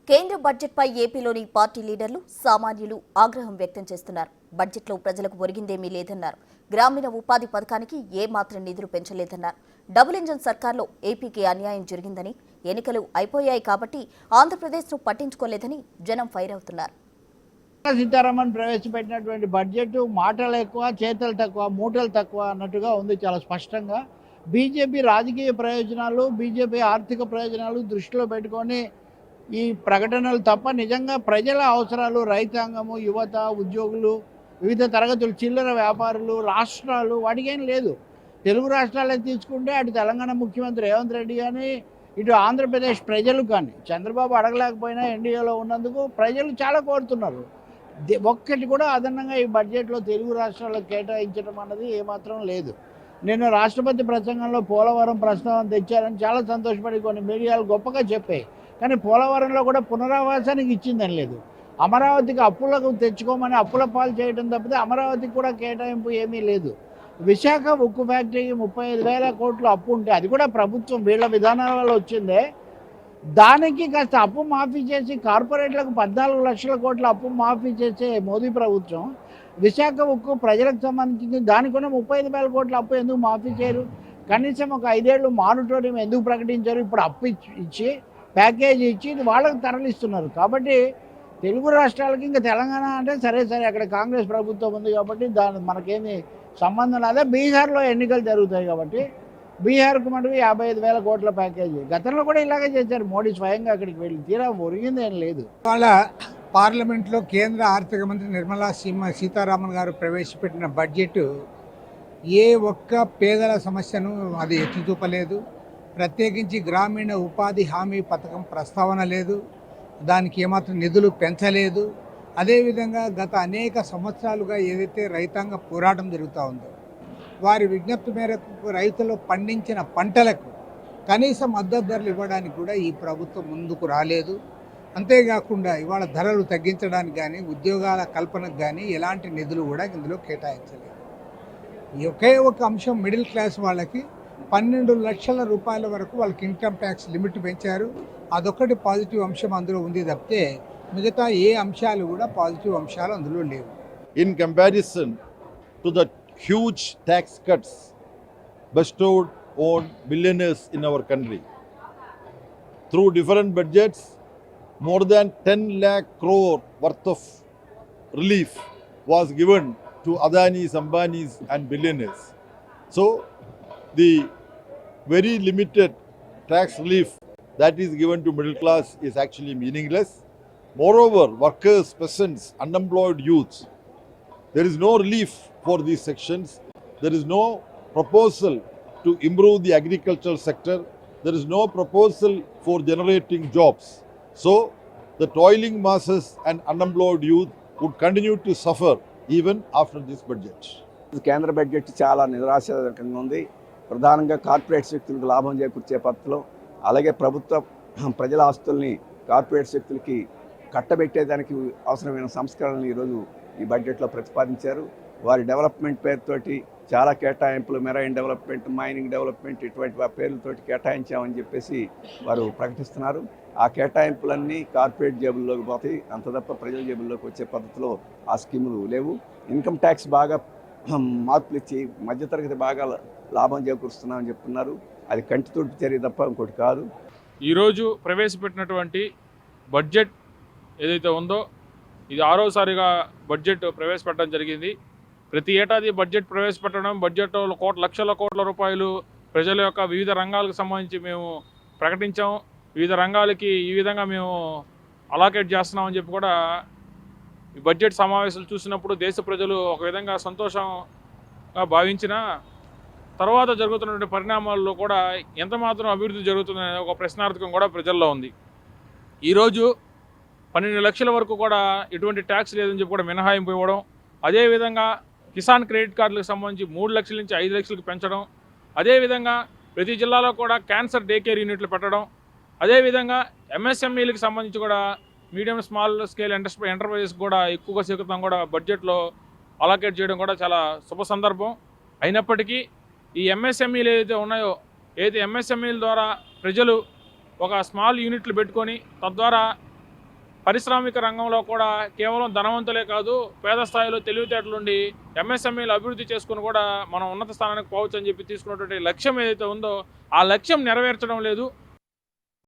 కేంద్ర బడ్జెట్పై ఏపీలోని పార్టీ లీడర్లు సామాన్యులు ఆగ్రహం వ్యక్తం చేస్తున్నారు. బడ్జెట్లో ప్రజలకు ఒరిగిందేమీ లేదన్నారు. గ్రామీణ ఉపాధి పథకానికి ఏమాత్రం నిధులు పెంచలేదన్నారు. డబుల్ ఇంజన్ సర్కార్లో ఏపీకి అన్యాయం జరిగిందని, ఎన్నికలు అయిపోయాయి కాబట్టి ఆంధ్రప్రదేశ్ను పట్టించుకోలేదని జనం ఫైర్ అవుతున్నారు. సీతారామన్ ప్రవేశపెట్టినటువంటి బడ్జెట్ మాటలు ఎక్కువ, చేతలు తక్కువ, మూటలు తక్కువ అన్నట్టుగా ఉంది. చాలా స్పష్టంగా బీజేపీ రాజకీయ ప్రయోజనాలు, బీజేపీ ఆర్థిక ప్రయోజనాలు దృష్టిలో పెట్టుకొని ఈ ప్రకటనలు తప్ప నిజంగా ప్రజల అవసరాలు, రైతాంగము, యువత, ఉద్యోగులు, వివిధ తరగతులు, చిల్లర వ్యాపారులు, రాష్ట్రాలు వాటికేం లేదు. తెలుగు రాష్ట్రాలే తీసుకుంటే అటు తెలంగాణ ముఖ్యమంత్రి రేవంత్ రెడ్డి కానీ, ఇటు ఆంధ్రప్రదేశ్ ప్రజలు కానీ, చంద్రబాబు అడగలేకపోయినా ఎన్డీఏలో ఉన్నందుకు ప్రజలు చాలా కోరుతున్నారు. ఒక్కటి కూడా అదనంగా ఈ బడ్జెట్లో తెలుగు రాష్ట్రాలకు కేటాయించడం అన్నది ఏమాత్రం లేదు. నేను రాష్ట్రపతి ప్రసంగంలో పోలవరం ప్రస్తావన తెచ్చారని చాలా సంతోషపడి కొన్ని మీడియాలు గొప్పగా చెప్పాయి. కానీ పోలవరంలో కూడా పునరావాసానికి ఇచ్చిందని లేదు. అమరావతికి అప్పులకు తెచ్చుకోమని అప్పుల పాలు చేయడం తప్పితే అమరావతికి కూడా కేటాయింపు ఏమీ లేదు. విశాఖ ఉక్కు ఫ్యాక్టరీకి 35,000 కోట్లు అప్పు ఉంటే అది కూడా ప్రభుత్వం వీళ్ళ విధానాల వల్ల వచ్చిందే. దానికి కాస్త అప్పు మాఫీ చేసి కార్పొరేట్లకు 14 లక్షల కోట్ల అప్పు మాఫీ చేసే మోదీ ప్రభుత్వం విశాఖ ఉక్కు ప్రజలకు సంబంధించింది దానికి కూడా 35,000 కోట్ల అప్పు ఎందుకు మాఫీ చేయరు? కనీసం ఒక 5 ఏళ్ళు మానిటోరియం ఎందుకు ప్రకటించారు? ఇప్పుడు అప్పు ఇచ్చి ప్యాకేజీ ఇచ్చి వాళ్ళకి తరలిస్తున్నారు. కాబట్టి తెలుగు రాష్ట్రాలకి ఇంకా తెలంగాణ అంటే సరే అక్కడ కాంగ్రెస్ ప్రభుత్వం ఉంది కాబట్టి దాని మనకేమి సంబంధం లేదా. బీహార్లో ఎన్నికలు జరుగుతాయి కాబట్టి బీహార్కు మటుకు 55,000 కోట్ల ప్యాకేజీ గతంలో కూడా ఇలాగే చేశారు. మోడీ స్వయంగా అక్కడికి వెళ్ళి తీరా ఒరిగింది ఏం లేదు. వాళ్ళ పార్లమెంట్లో కేంద్ర ఆర్థిక మంత్రి నిర్మలా సీతారామన్ గారు ప్రవేశపెట్టిన బడ్జెట్ ఏ ఒక్క పేదల సమస్యను అది ఎత్తి చూపలేదు. ప్రత్యేకించి గ్రామీణ ఉపాధి హామీ పథకం ప్రస్తావన లేదు. దానికి ఏమాత్రం నిధులు పెంచలేదు. అదేవిధంగా గత అనేక సంవత్సరాలుగా ఏదైతే రైతాంగ పోరాటం జరుగుతూ ఉందో వారి విజ్ఞప్తి మేరకు రైతులు పండించిన పంటలకు కనీస మద్దతు ధరలు ఇవ్వడానికి కూడా ఈ ప్రభుత్వం ముందుకు రాలేదు. అంతేకాకుండా ఇవాళ ధరలు తగ్గించడానికి కానీ ఉద్యోగాల కల్పనకు కానీ ఎలాంటి నిధులు కూడా ఇందులో కేటాయించలేదు. ఒకే ఒక అంశం మిడిల్ క్లాస్ వాళ్ళకి 12 లక్షల రూపాయల వరకు వాళ్ళకి ఇన్కమ్ ట్యాక్స్ లిమిట్ పెంచారు. అదొక్కటి పాజిటివ్ అంశం అందులో ఉంది తప్పితే మిగతా ఏ అంశాలు కూడా పాజిటివ్ అంశాలు అందులో లేవు. In comparison to the huge tax cuts bestowed on billionaires in our country, through different budgets, more than 10 lakh crore worth of relief was given to Adanis, Ambanis and billionaires. So the very limited tax relief that is given to middle class is actually meaningless. Moreover, workers, peasants, unemployed youths, there is no relief for these sections. There is no proposal to improve the agricultural sector. There is no proposal for generating jobs. So the toiling masses and unemployed youth would continue to suffer even after this budget. కేంద్ర budget చాలా నిరాశాజనకంగా ఉంది. ప్రధానంగా corporate శక్తులకు లాభం చేకూర్చే పద్ధతిలో, అలాగే ప్రభుత్వ ప్రజల ఆస్తుల్ని కార్పొరేట్ శక్తులకి కట్టబెట్టేదానికి అవసరమైన సంస్కరణలు ఈరోజు ఈ బడ్జెట్లో ప్రతిపాదించారు. వారి డెవలప్మెంట్ పేరుతోటి చాలా కేటాయింపులు, మెరైన్ డెవలప్మెంట్, మైనింగ్ డెవలప్మెంట్ ఇటువంటి పేర్లతోటి కేటాయించామని చెప్పేసి వారు ప్రకటిస్తున్నారు. ఆ కేటాయింపులన్నీ కార్పొరేట్ జేబుల్లోకి పోతాయి. అంత తప్ప ప్రజల జేబుల్లోకి వచ్చే పద్ధతిలో ఆ స్కీములు లేవు. ఇన్కమ్ ట్యాక్స్ బాగా మార్పులు ఇచ్చి మధ్యతరగతి బాగా లాభం చేకూరుస్తున్నామని చెప్తున్నారు. అది కంటితోటి చర్య తప్ప ఇంకోటి కాదు. ఈరోజు ప్రవేశపెట్టినటువంటి బడ్జెట్ ఏదైతే ఉందో ఇది 6వసారిగా బడ్జెట్ ప్రవేశపెట్టడం జరిగింది. ప్రతి ఏడాది బడ్జెట్ ప్రవేశపెట్టడం, బడ్జెట్లో లక్షల కోట్ల రూపాయలు ప్రజల యొక్క వివిధ రంగాలకు సంబంధించి మేము ప్రకటించాం. వివిధ రంగాలకి ఈ విధంగా మేము అలాకేట్ చేస్తున్నామని చెప్పి కూడా ఈ బడ్జెట్ సమావేశాలు చూసినప్పుడు దేశ ప్రజలు ఒక విధంగా సంతోషంగా భావించిన తర్వాత జరుగుతున్నటువంటి పరిణామాల్లో కూడా ఎంతమాత్రం అభివృద్ధి జరుగుతుందనే ఒక ప్రశ్నార్థకం కూడా ప్రజల్లో ఉంది. ఈరోజు 12 లక్షల వరకు కూడా ఎటువంటి ట్యాక్స్ లేదని చెప్పి కూడా మినహాయింపు ఇవ్వడం, అదేవిధంగా కిసాన్ క్రెడిట్ కార్డులకు సంబంధించి 3 లక్షల నుంచి 5 లక్షలకు పెంచడం, అదేవిధంగా ప్రతి జిల్లాలో కూడా క్యాన్సర్ డే కేర్ యూనిట్లు పెట్టడం, అదేవిధంగా ఎంఎస్ఎంఈలకు సంబంధించి కూడా మీడియం స్మాల్ స్కేల్ ఎంటర్ప్రైజెస్ కూడా ఎక్కువగా శాతం కూడా బడ్జెట్లో అలాకేట్ చేయడం కూడా చాలా శుభ సందర్భం. అయినప్పటికీ ఈ ఎంఎస్ఎంఈలు ఏదైతే ఉన్నాయో, ఏదైతే ఎంఎస్ఎంఈల ద్వారా ప్రజలు ఒక స్మాల్ యూనిట్లు పెట్టుకొని తద్వారా పారిశ్రామిక రంగంలో కూడా కేవలం ధనవంతులే కాదు, పేద స్థాయిలో తెలివితేటలుండి ఎంఎస్ఎంఈలు అభివృద్ధి చేసుకుని కూడా మనం ఉన్నత స్థానానికి పోవచ్చు అని చెప్పి తీసుకున్నటువంటి లక్ష్యం ఏదైతే ఉందో ఆ లక్ష్యం నెరవేర్చడం లేదు.